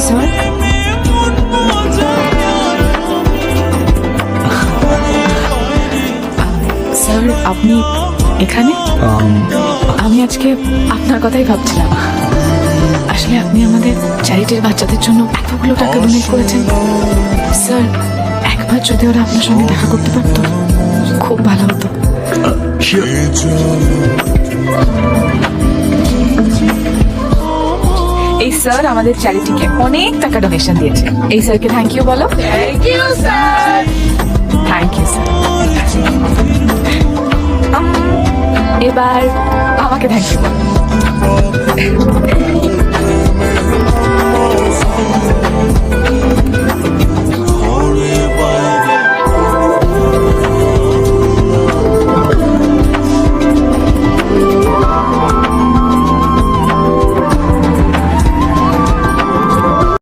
Sir, sir আপনি এখানে? আমি আজকে আপনার কথাই ভাবছিলাম। আসলে আপনি আমাদের চ্যারিটির বাচ্চাদের জন্য এতগুলো টাকা ডোনেট করেছেন। স্যার, একবার যদি ওরা আপনার সঙ্গে দেখা করতে পারতো খুব ভালো হতো। এই স্যার আমাদের চ্যারিটিকে অনেক টাকা ডোনেশন দিয়েছে। এই স্যারকে থ্যাংক ইউ বলো। Thank you sir. Thank you sir. এবার আমাকে থ্যাংক ইউ বলো।